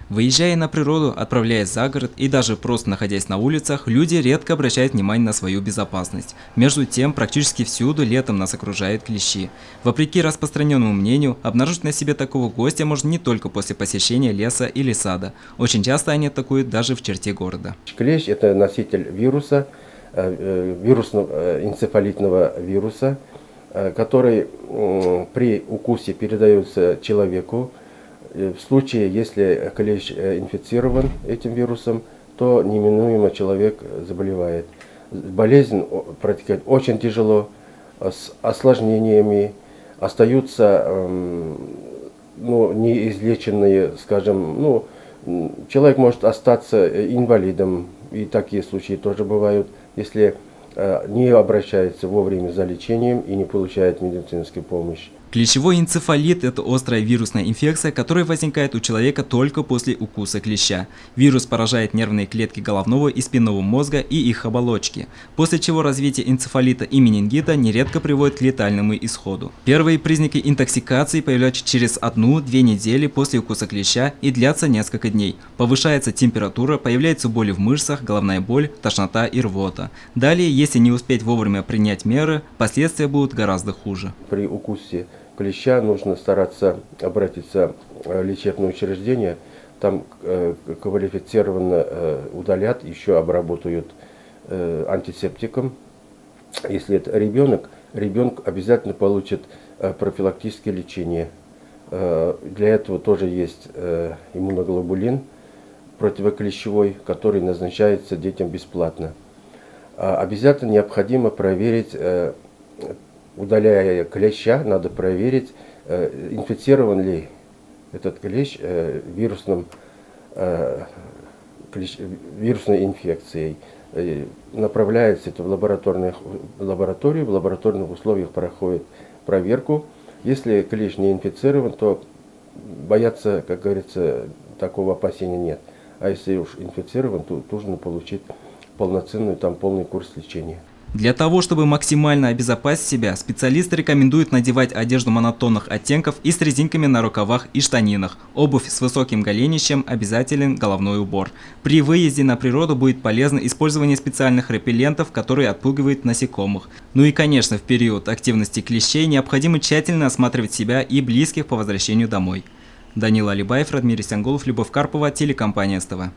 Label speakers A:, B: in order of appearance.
A: Выезжая на природу, отправляясь за город и даже просто находясь на улицах, люди редко обращают внимание на свою безопасность. Между тем, практически всюду летом нас окружают клещи. Вопреки распространенному мнению, обнаружить на себе такого гостя можно не только после посещения леса или сада. Очень часто они атакуют даже в черте города.
B: Клещ – это носитель вируса, энцефалитного вируса, который при укусе передается человеку. В случае, если клещ инфицирован этим вирусом, то неминуемо человек заболевает. Болезнь протекает очень тяжело, с осложнениями, остаются неизлеченные, скажем, человек может остаться инвалидом, и такие случаи тоже бывают, если не обращается вовремя за лечением и не получает медицинскую помощь.
A: Клещевой энцефалит – это острая вирусная инфекция, которая возникает у человека только после укуса клеща. Вирус поражает нервные клетки головного и спинного мозга и их оболочки, после чего развитие энцефалита и менингита нередко приводит к летальному исходу. Первые признаки интоксикации появляются через 1-2 недели после укуса клеща и длятся несколько дней. Повышается температура, появляются боли в мышцах, головная боль, тошнота и рвота. Далее, если не успеть вовремя принять меры, последствия будут гораздо хуже.
B: При укусе клеща нужно стараться обратиться в лечебное учреждение, там квалифицированно удалят, еще обработают антисептиком. Если это ребенок обязательно получит профилактическое лечение. Для этого тоже есть иммуноглобулин противоклещевой, который назначается детям бесплатно. Обязательно необходимо проверить, удаляя клеща, надо проверить, инфицирован ли этот клещ вирусной инфекцией. Направляется это в лабораторию, в лабораторных условиях проходит проверку. Если клещ не инфицирован, то бояться, как говорится, такого опасения нет. А если уж инфицирован, то нужно получить полный курс лечения.
A: Для того, чтобы максимально обезопасить себя, специалисты рекомендуют надевать одежду монотонных оттенков и с резинками на рукавах и штанинах. Обувь с высоким голенищем, обязателен головной убор. При выезде на природу будет полезно использование специальных репеллентов, которые отпугивают насекомых. Ну и, конечно, в период активности клещей необходимо тщательно осматривать себя и близких по возвращению домой. Данил Алибаев, Радмир Исянголов, Любовь Карпова, телекомпания СТВ.